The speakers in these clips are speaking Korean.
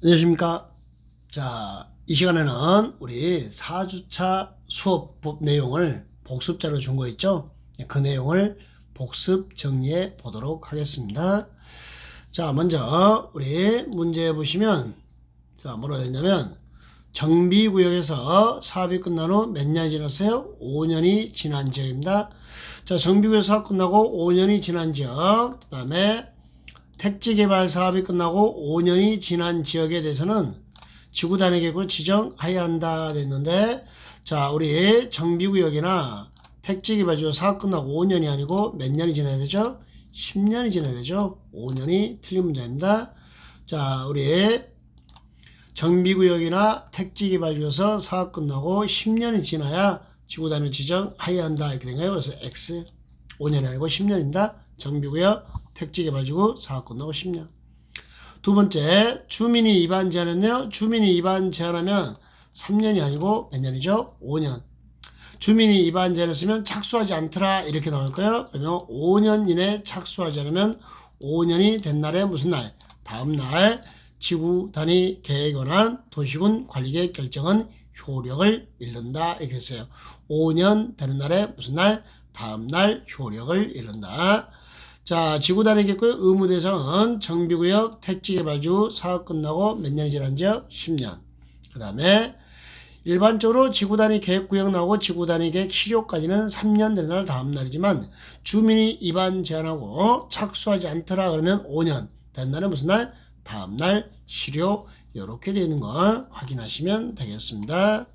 안녕하십니까. 자, 이 시간에는 우리 4주차 수업 내용을 복습자로 준 거 있죠? 그 내용을 복습 정리해 보도록 하겠습니다. 자, 먼저 우리 문제 보시면, 자, 뭐라고 했냐면, 정비구역에서 사업이 끝난 후 몇 년이 지났어요? 5년이 지난 지역입니다. 자, 정비구역 사업 끝나고 5년이 지난 지역, 그 다음에 택지개발 사업이 끝나고 5년이 지난 지역에 대해서는 지구 단위 계획으로 지정해야 한다 됐는데, 자, 우리 정비구역이나 택지개발지구 사업 끝나고 5년이 아니고 몇 년이 지나야 되죠? 10년이 지나야 되죠? 5년이 틀린 문제입니다. 자, 우리 정비구역이나 택지개발지구에서 사업 끝나고 10년이 지나야 지구 단위 지정해야 한다 이렇게 된 거예요. 그래서 X 5년이 아니고 10년입니다. 정비구역 택지개발지구 사업 끝나고 10년. 두 번째, 주민이 입안 제한했네요. 주민이 입안 제한하면 3년이 아니고 몇 년이죠? 5년. 주민이 입안 제한했으면 착수하지 않더라 이렇게 나올 거예요. 그러면 5년 이내 착수하지 않으면 5년이 된 날에 무슨 날? 다음 날 지구 단위 계획에 관한 도시군 관리계획 결정은 효력을 잃는다 이렇게 했어요. 5년 되는 날에 무슨 날? 다음 날 효력을 잃는다. 자, 지구 단위 계획의 의무 대상은 정비구역 택지개발지구 사업 끝나고 몇 년이 지난 지역? 10년. 그 다음에 일반적으로 지구 단위 계획구역 나오고 지구 단위 계획 실효까지는 3년 되는 날 다음 날이지만 주민이 입안 제한하고 착수하지 않더라 그러면 5년 된 날은 무슨 날? 다음 날 실효. 이렇게 되는 거 확인하시면 되겠습니다.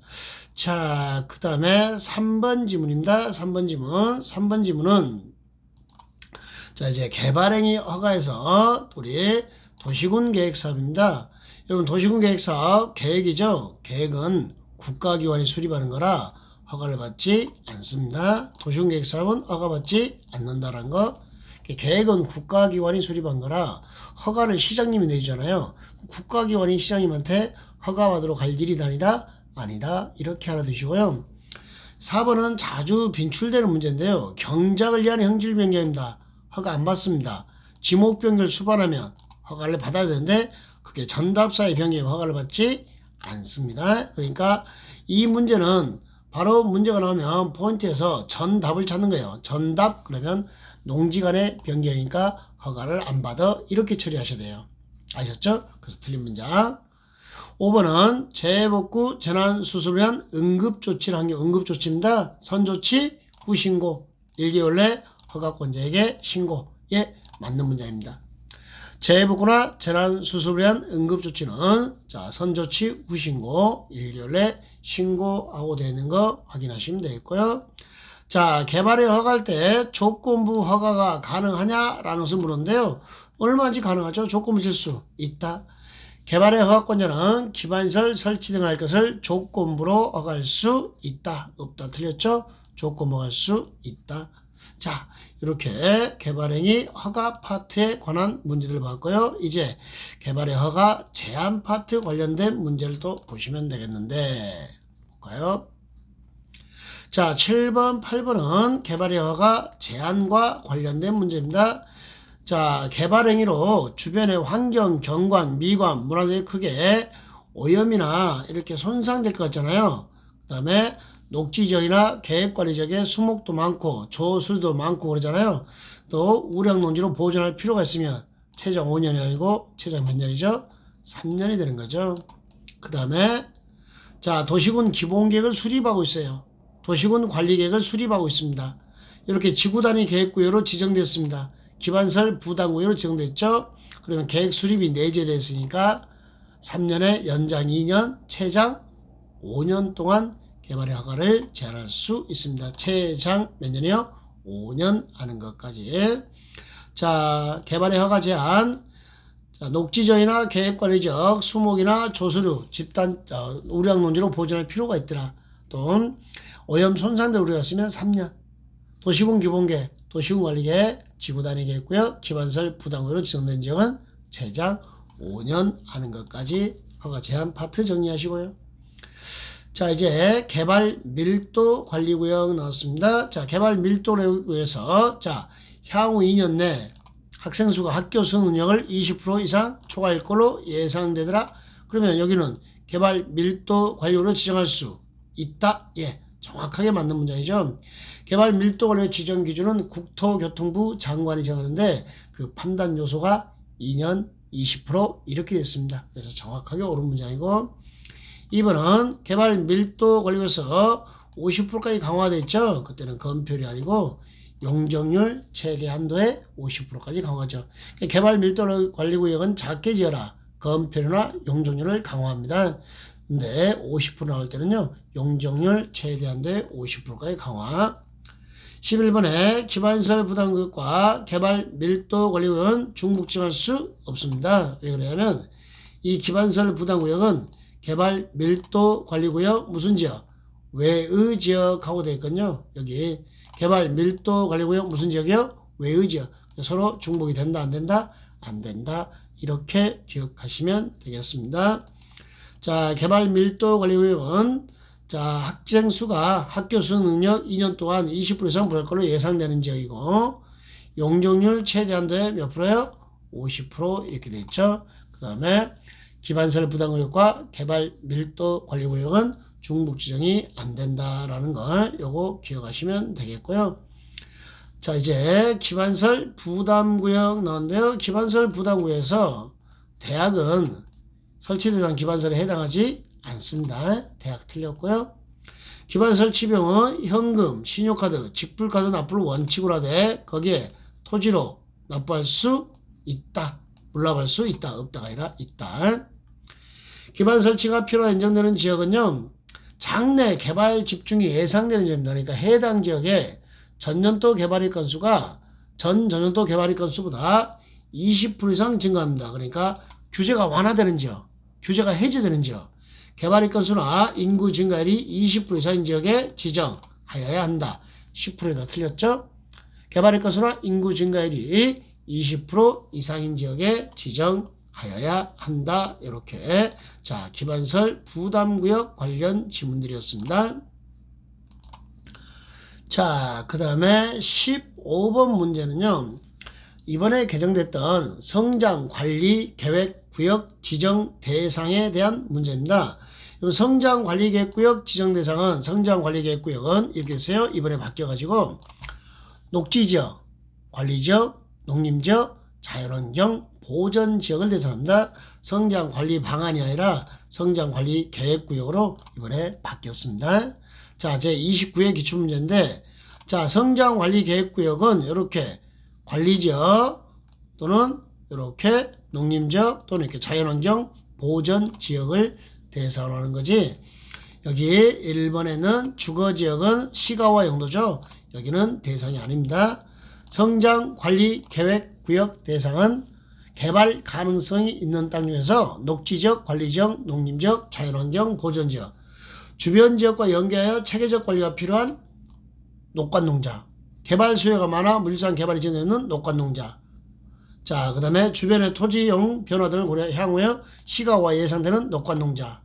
자, 그 다음에 3번 지문입니다. 3번 지문. 3번 지문은 자, 이제 개발행위 허가에서 우리 도시군 계획사업입니다. 여러분, 도시군 계획사업 계획이죠. 계획은 국가기관이 수립하는 거라 허가를 받지 않습니다. 도시군 계획사업은 허가받지 않는다라는 거. 계획은 국가기관이 수립한 거라 허가를 시장님이 내주잖아요. 국가기관이 시장님한테 허가받으러 갈 일이 아니다? 아니다. 이렇게 알아두시고요. 4번은 자주 빈출되는 문제인데요. 경작을 위한 형질 변경입니다. 허가 안 받습니다. 지목 변경을 수반하면 허가를 받아야 되는데 그게 전답사의 변경에 허가를 받지 않습니다. 그러니까 이 문제는 바로 문제가 나오면 포인트에서 전답을 찾는 거예요. 전답 그러면 농지간의 변경이니까 허가를 안 받아 이렇게 처리하셔야 돼요. 아셨죠? 그래서 틀린 문장. 5번은 재해복구 재난수습을 위한 응급조치를 한 게 응급조치입니다. 선조치 후신고 1개월 내 허가권자에게 신고에 맞는 문장입니다. 재해복구나 재난수습을 위한 응급조치는 자 선조치 후신고 1개월 내 신고하고 되는 거 확인하시면 되겠고요. 자, 개발에 허가할 때 조건부 허가가 가능하냐라는 것을 물었는데요. 얼마든지 가능하죠. 조건부 질 수 있다. 개발의 허가권자는 기반시설 설치 등을 할 것을 조건부로 허가할 수 있다. 없다. 틀렸죠? 조건부 허가할 수 있다. 자, 이렇게 개발행위 허가 파트에 관한 문제들을 봤고요. 이제 개발의 허가 제한 파트 관련된 문제를 또 보시면 되겠는데 볼까요? 자, 7번, 8번은 개발의 허가 제한과 관련된 문제입니다. 자, 개발행위로 주변의 환경, 경관, 미관, 문화적인 크게 오염이나 이렇게 손상될 것 같잖아요. 그 다음에 녹지지역이나 계획관리지역에 수목도 많고 조술도 많고 그러잖아요. 또 우량농지로 보존할 필요가 있으면 최장 5년이 아니고 최장 몇 년이죠? 3년이 되는 거죠. 그 다음에 자, 도시군 기본계획을 수립하고 있어요. 도시군 관리계획을 수립하고 있습니다. 이렇게 지구단위 계획구역으로 지정됐습니다. 기반설 부담구역으로 지정됐죠. 그러면 계획 수립이 내재됐으니까 3년에 연장 2년, 최장 5년 동안 개발의 허가를 제한할 수 있습니다. 최장 몇 년이요? 5년 하는 것까지. 자, 개발의 허가 제한. 자, 녹지지역이나 계획관리지역, 수목이나 조수류, 집단, 우량농지로 보존할 필요가 있더라. 또 오염 손상될 우려가 있으면 3년. 도시군 기본계획, 도시군 관리계획, 지구단위 계획구역, 기반설 부담구역으로 지정된 지역은 최장 5년 하는 것까지 허가 제한 파트 정리하시고요. 자, 이제 개발 밀도 관리구역 나왔습니다. 자, 개발 밀도를 위해서 자, 향후 2년 내 학생 수가 학교 수능 능력을 20% 이상 초과할 걸로 예상되더라. 그러면 여기는 개발 밀도 관리구역으로 지정할 수 있다. 예, 정확하게 맞는 문장이죠. 개발 밀도 관리 지정 기준은 국토교통부 장관이 정하는데 그 판단 요소가 2년 20% 이렇게 됐습니다. 그래서 정확하게 옳은 문장이고 2번은 개발 밀도 관리구역에서 50%까지 강화되어 있죠. 그때는 건표율이 아니고 용적률 최대 한도에 50%까지 강화하죠. 개발 밀도 관리구역은 작게 지어라. 건표율이나 용적률을 강화합니다. 근데 50% 나올 때는요. 용적률 최대 한도에 50%까지 강화. 11번에 기반시설 부담구역과 개발 밀도 관리구역은 중복지정할 수 없습니다. 왜 그러냐면 이 기반시설 부담구역은 개발 밀도 관리구역 무슨 지역? 외의 지역하고 되어 있거든요. 여기 개발 밀도 관리구역 무슨 지역이요? 외의 지역. 서로 중복이 된다 안 된다? 안 된다. 이렇게 기억하시면 되겠습니다. 자, 개발 밀도 관리구역은 자, 학생 수가 학교 수능 능력 2년 동안 20% 이상 부할 걸로 예상되는 지역이고 용적률 최대 한도에 몇 프로요? 50% 이렇게 되어 있죠. 그 다음에 기반시설 부담구역과 개발 밀도 관리구역은 중복 지정이 안 된다라는 걸 요거 기억하시면 되겠고요. 자, 이제 기반시설 부담구역 나왔는데요. 기반시설 부담구역에서 대학은 설치 대상 기반시설에 해당하지 않습니다. 대학 틀렸고요. 기반시설 치병은 현금, 신용카드, 직불카드 납부를 원칙으로 하되 거기에 토지로 납부할 수 있다. 물납할 수 있다. 없다가 아니라 있다. 기반 설치가 필요로 인정되는 지역은요. 장래 개발 집중이 예상되는 지역입니다. 그러니까 해당 지역에 전년도 개발일 건수가 전년도 개발일 건수보다 20% 이상 증가합니다. 그러니까 규제가 완화되는 지역, 규제가 해제되는 지역, 개발일 건수나 인구 증가율이 20% 이상인 지역에 지정하여야 한다. 10%가 틀렸죠? 개발일 건수나 인구 증가율이 20% 이상인 지역에 지정하여야 한다. 이렇게 자 기반시설 부담구역 관련 지문들이었습니다. 자, 그 다음에 15번 문제는요. 이번에 개정됐던 성장관리계획구역 지정 대상에 대한 문제입니다. 성장관리계획구역 지정 대상은 성장관리계획구역은 이렇게 했어요. 이번에 바뀌어가지고 녹지지역, 관리지역, 농림지역, 자연환경, 보전지역을 대상합니다. 성장관리 방안이 아니라 성장관리계획구역으로 이번에 바뀌었습니다. 자, 제29회 기출문제인데 자, 성장관리계획구역은 이렇게 관리지역 또는 이렇게 농림지역 또는 이렇게 자연환경 보전지역을 대상으로 하는 거지. 여기 1번에는 주거지역은 시가와 영도죠. 여기는 대상이 아닙니다. 성장관리계획구역 대상은 개발 가능성이 있는 땅 중에서 녹지지역, 관리지역, 농림지역, 자연환경, 보전지역 주변 지역과 연계하여 체계적 관리가 필요한 녹관농자 개발 수요가 많아 물산 개발이 진행되는 녹관농자 자, 그 다음에 주변의 토지용 변화 등을 고려 향후에 시가화 예상되는 녹관농자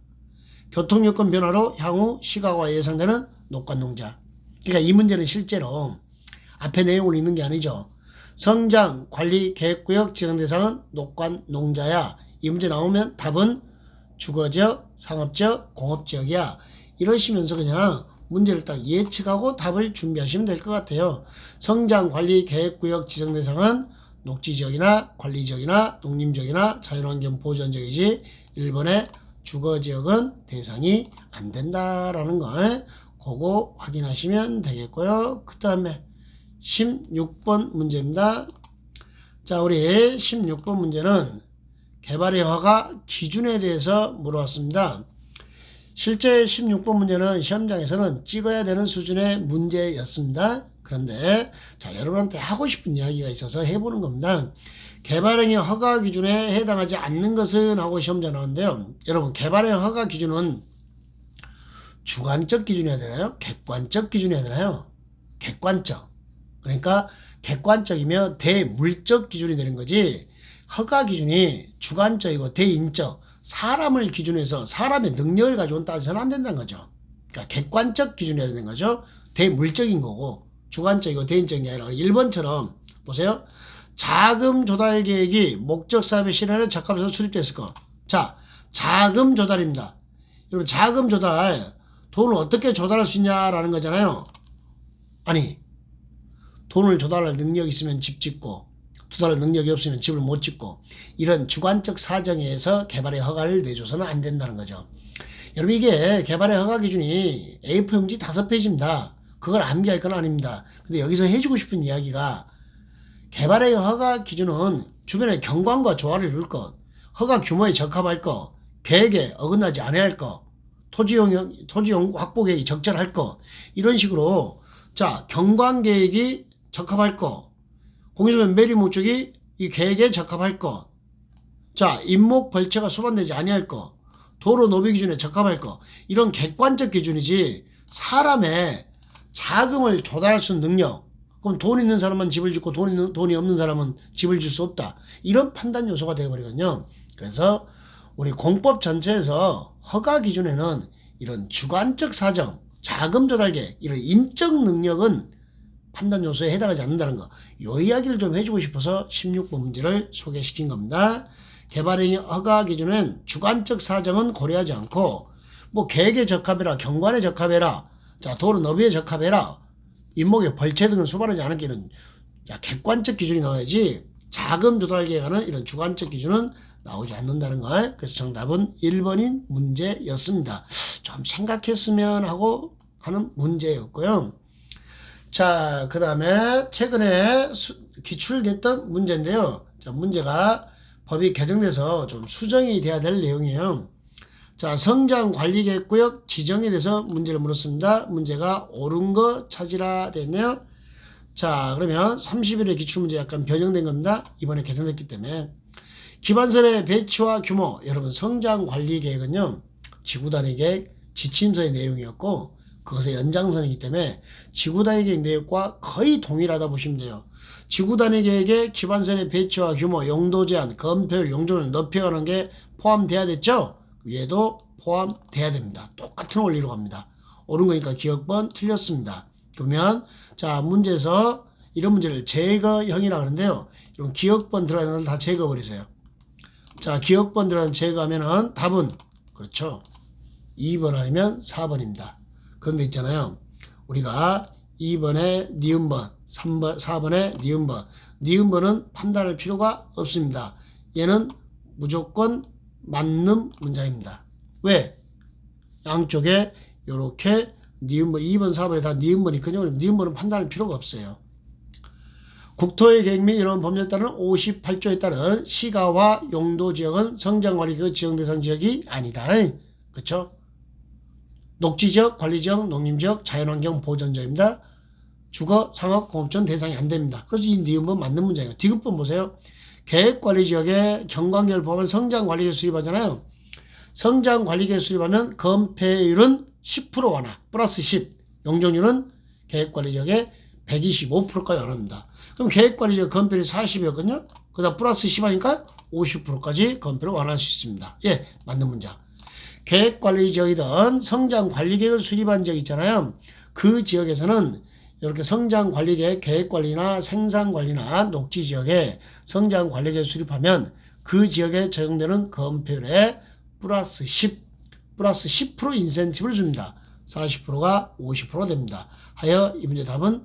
교통여건 변화로 향후 시가화 예상되는 녹관농자 그러니까 이 문제는 실제로 앞에 내용을 읽는 게 아니죠. 성장관리계획구역 지정 대상은 녹관농자야. 이 문제 나오면 답은 주거지역, 상업지역, 공업지역이야. 이러시면서 그냥 문제를 딱 예측하고 답을 준비하시면 될 것 같아요. 성장관리계획구역 지정 대상은 녹지지역이나 관리지역이나 농림지역이나 자연환경 보전지역이지 1번의 주거지역은 대상이 안 된다라는 걸 그거 확인하시면 되겠고요. 그 다음에 16번 문제입니다. 자, 우리 16번 문제는 개발의 허가 기준에 대해서 물어봤습니다. 실제 16번 문제는 시험장에서는 찍어야 되는 수준의 문제였습니다. 그런데 자, 여러분한테 하고 싶은 이야기가 있어서 해보는 겁니다. 개발행위 허가 기준에 해당하지 않는 것은 하고 시험장 나오는데요. 여러분 개발의 허가 기준은 주관적 기준이어야 되나요? 객관적 기준이어야 되나요? 객관적. 그러니까 객관적이면 대물적 기준이 되는 거지 허가 기준이 주관적이고 대인적 사람을 기준해서 사람의 능력을 가지고 따져서는 안 된다는 거죠. 그러니까 객관적 기준이어야 되는 거죠. 대물적인 거고 주관적이고 대인적인 게 아니라 1번처럼 보세요. 자금 조달 계획이 목적 사업의 실현에 적합해서 수립됐을 것. 자, 자금 조달입니다. 여러분 자금 조달, 돈을 어떻게 조달할 수 있냐라는 거잖아요. 아니, 돈을 조달할 능력이 있으면 집 짓고 조달할 능력이 없으면 집을 못 짓고, 이런 주관적 사정에 의해서 개발의 허가를 내줘서는 안 된다는 거죠. 여러분 이게 개발의 허가 기준이 A4 용지 5페이지입니다. 그걸 암기할 건 아닙니다. 근데 여기서 해주고 싶은 이야기가, 개발의 허가 기준은 주변의 경관과 조화를 이룰 것, 허가 규모에 적합할 것, 계획에 어긋나지 않아야 할 것, 토지용 확보 계획이 적절할 것, 이런 식으로 자 경관 계획이 적합할 것, 공유소변 매립 목적이 이 계획에 적합할 것, 자 임목 벌채가 수반되지 아니할 것, 도로 노비 기준에 적합할 것, 이런 객관적 기준이지 사람의 자금을 조달할 수 있는 능력, 그럼 돈 있는 사람만 집을 짓고 돈이 없는 사람은 집을 질 수 없다, 이런 판단 요소가 되어버리거든요. 그래서 우리 공법 전체에서 허가 기준에는 이런 주관적 사정, 자금 조달계, 이런 인적 능력은 판단 요소에 해당하지 않는다는 거, 요 이야기를 좀 해주고 싶어서 16번 문제를 소개시킨 겁니다. 개발행위 허가 기준은 주관적 사정은 고려하지 않고, 뭐 계획에 적합해라, 경관에 적합해라, 자 도로 너비에 적합해라, 임목의 벌채 등을 수반하지 않기는 객관적 기준이 나와야지, 자금 조달계에 관한 이런 주관적 기준은 나오지 않는다는 거. 그래서 정답은 1번인 문제였습니다. 좀 생각했으면 하고 하는 문제였고요. 자, 그 다음에 최근에 기출됐던 문제인데요. 자, 문제가 법이 개정돼서 좀 수정이 돼야 될 내용이에요. 자, 성장관리계획구역 지정에 대해서 문제를 물었습니다. 문제가 옳은 거 찾으라 됐네요. 자, 그러면 30일의 기출문제 약간 변형된 겁니다. 이번에 개정됐기 때문에. 기반설의 배치와 규모, 여러분 성장관리계획은요, 지구단위 계획 지침서의 내용이었고 그것의 연장선이기 때문에 지구단위 계획 내용과 거의 동일하다 보시면 돼요. 지구단위 계획의 기반설의 배치와 규모, 용도 제한, 건폐율, 용적률 높여가는 게 포함돼야 됐죠? 얘도 포함돼야 됩니다. 똑같은 원리로 갑니다. 옳은 거니까 기억번, 틀렸습니다. 그러면 자 문제에서 이런 문제를 제거형이라고 하는데요. 이런 기억번 들어가는 걸 다 제거버리세요. 자 기억번 들어가는 제거하면은 답은 그렇죠. 2번 아니면 4번입니다. 그런데 있잖아요. 우리가 2번에 니은번, 4번에 니은번, 니은번은 판단할 필요가 없습니다. 얘는 무조건 맞는 문장입니다. 왜? 양쪽에 이렇게 니은번, 2번, 4번에 다 니은번이 있거든요. 니은번은 판단할 필요가 없어요. 국토의 계획 및 이런 법률에 따른 58조에 따른 시가와 용도지역은 성장관리계획 지정 대상 지역이 아니다. 그렇죠? 녹지지역, 관리지역, 농림지역, 자연환경 보전지역입니다. 주거, 상업, 공업지원 대상이 안 됩니다. 그래서 이 니은번 맞는 문제예요. 디귿번 보세요. 계획관리지역에 경관계획을 포함한 성장관리계획 수립하잖아요. 성장관리계획 수립하면 건폐율은 10% 완화, 플러스 10. 용적률은 계획관리지역에 125%까지 완화합니다. 그럼 계획관리지역 건폐율이 40이었거든요. 그다음 플러스 10 하니까 50%까지 건폐율을 완화할 수 있습니다. 예, 맞는 문장. 계획관리지역이든 성장관리계획을 수립한 지역 있잖아요. 그 지역에서는 이렇게 성장관리계획, 계획관리나 생산관리나 녹지지역에 성장관리계획 수립하면 그 지역에 적용되는 건폐율에 플러스 10% 인센티브를 줍니다. 40%가 50% 됩니다. 하여 이 문제 답은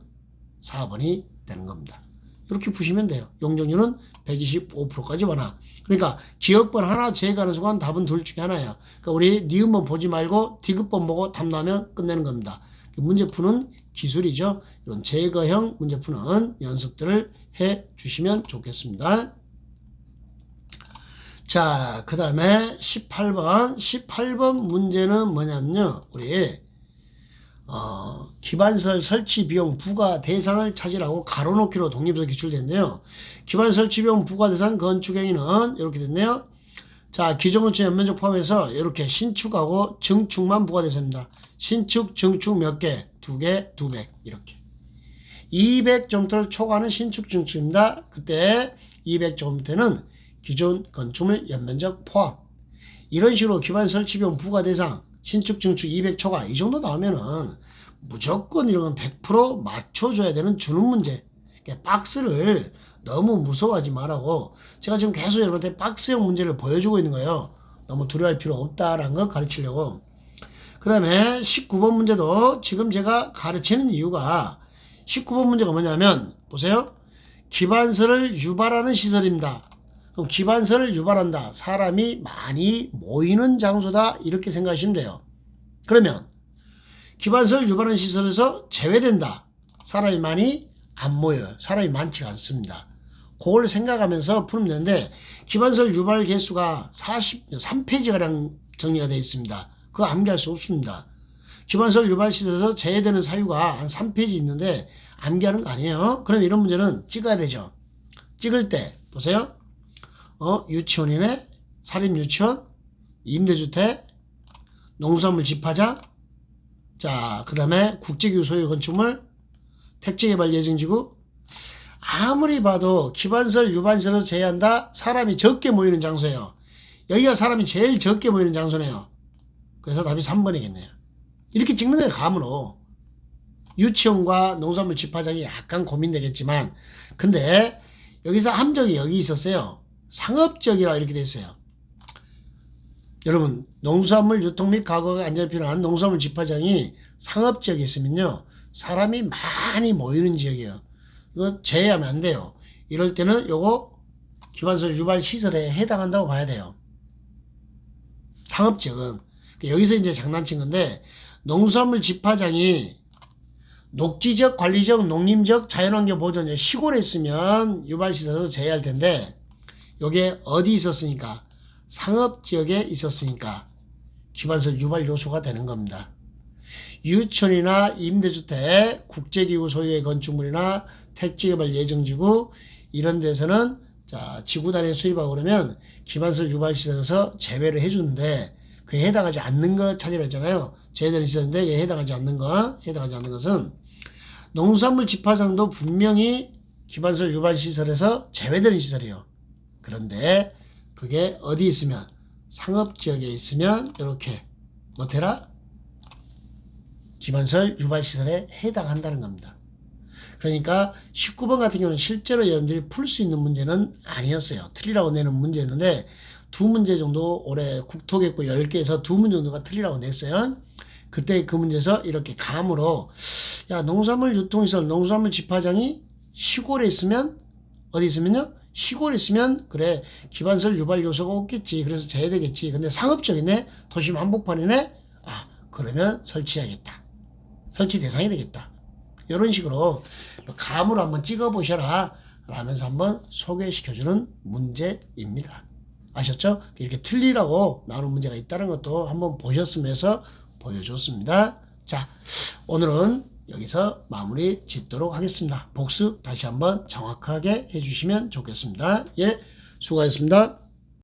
4번이 되는 겁니다. 이렇게 푸시면 돼요. 용적률은 125%까지 완화. 그러니까 기억번 하나 제거하는 순간 답은 둘 중에 하나예요. 그러니까 우리 니은번 보지 말고 디귿번 보고 답 나오면 끝내는 겁니다. 문제 푸는 기술이죠. 이런 제거형 문제 푸는 연습들을 해 주시면 좋겠습니다. 자, 그 다음에 18번 문제는 뭐냐면요. 우리 기반설 설치 비용 부과 대상을 찾으라고 가로놓기로 독립서 기출됐는데요. 기반 설치 비용 부과 대상 건축행위는 이렇게 됐네요. 자, 기존건축 연면적 포함해서 이렇게 신축하고 증축만 부과대상입니다. 신축, 증축 몇 개? 2개, 200 이렇게. 200제곱미터를 초과하는 신축, 증축입니다. 그때 200제곱미터는 기존 건축물 연면적 포함. 이런 식으로 기반 설치 비용 부과 대상 신축, 증축 200 초과 이 정도 나오면은 무조건 이런 건 100% 맞춰줘야 되는 주는 문제. 그러니까 박스를 너무 무서워하지 말라고 제가 지금 계속 여러분한테 박스형 문제를 보여주고 있는 거예요. 너무 두려워할 필요 없다라는 거 가르치려고. 그 다음에 19번 문제도 지금 제가 가르치는 이유가 19번 문제가 뭐냐면 보세요. 기반설을 유발하는 시설입니다. 그럼 기반설을 유발한다. 사람이 많이 모이는 장소다. 이렇게 생각하시면 돼요. 그러면 기반설을 유발하는 시설에서 제외된다. 사람이 많이 안 모여요. 사람이 많지가 않습니다. 그걸 생각하면서 풀면 되는데 기반설 유발 개수가 43페이지가량 정리가 되어 있습니다. 그거 암기할 수 없습니다. 기반설 유발 시설에서 제외되는 사유가 한 3페이지 있는데 암기하는 거 아니에요. 그럼 이런 문제는 찍어야 되죠. 찍을 때 보세요. 유치원이네, 사립유치원, 임대주택, 농수산물 집화장, 자, 그 다음에 국제기구 소유 건축물, 택지개발 예정지구. 아무리 봐도 기반설 유발시설에서 제외한다. 사람이 적게 모이는 장소예요. 여기가 사람이 제일 적게 모이는 장소네요. 그래서 답이 3번이겠네요. 이렇게 찍는 거예요. 감으로. 유치원과 농산물 집화장이 약간 고민되겠지만 근데 여기서 함정이 여기 있었어요. 상업지역이라 이렇게 돼 있어요. 여러분 농수산물 유통 및 가공에 안전이 필요한 농수산물 집화장이 상업지역에 있으면요. 사람이 많이 모이는 지역이에요. 이거 제외하면 안 돼요. 이럴 때는 요거 기반설 유발 시설에 해당한다고 봐야 돼요. 상업지역은. 여기서 이제 장난친 건데 농수산물 집화장이 녹지적, 관리적, 농림적, 자연환경 보존 시골에 있으면 유발시설에서 제외할 텐데 요게 어디 있었으니까 상업지역에 있었으니까 기반설 유발 요소가 되는 겁니다. 유치원이나 임대주택, 국제기구 소유의 건축물이나 택지개발 예정지구 이런 데서는 자 지구 단위에 수립하고 그러면 기반설 유발시설에서 제외를 해주는데 그에 해당하지 않는 것 찾으라 했잖아요. 제외되는 시설인데 그에 해당하지 않는 것은 농수산물 집화장도 분명히 기반설 유발시설에서 제외되는 시설이에요. 그런데 그게 어디 있으면 상업지역에 있으면 이렇게 뭐되라? 기반설 유발시설에 해당한다는 겁니다. 그러니까 19번 같은 경우는 실제로 여러분들이 풀 수 있는 문제는 아니었어요. 틀리라고 내는 문제였는데 두 문제 정도 올해 국토개표 10개에서 2문제 정도가 틀리라고 냈어요. 그때 그 문제에서 이렇게 감으로 야 농산물 유통시설 농산물 집화장이 시골에 있으면 어디 있으면요? 시골에 있으면 그래 기반설 유발 요소가 없겠지. 그래서 제외되겠지. 근데 상업적이네. 도심 한복판이네. 아 그러면 설치해야겠다. 설치 대상이 되겠다. 이런 식으로 감으로 한번 찍어보셔라 라면서 한번 소개시켜주는 문제입니다. 아셨죠? 이렇게 틀리라고 나오는 문제가 있다는 것도 한번 보셨으면 해서 보여줬습니다. 자, 오늘은 여기서 마무리 짓도록 하겠습니다. 복습 다시 한번 정확하게 해주시면 좋겠습니다. 예, 수고하셨습니다.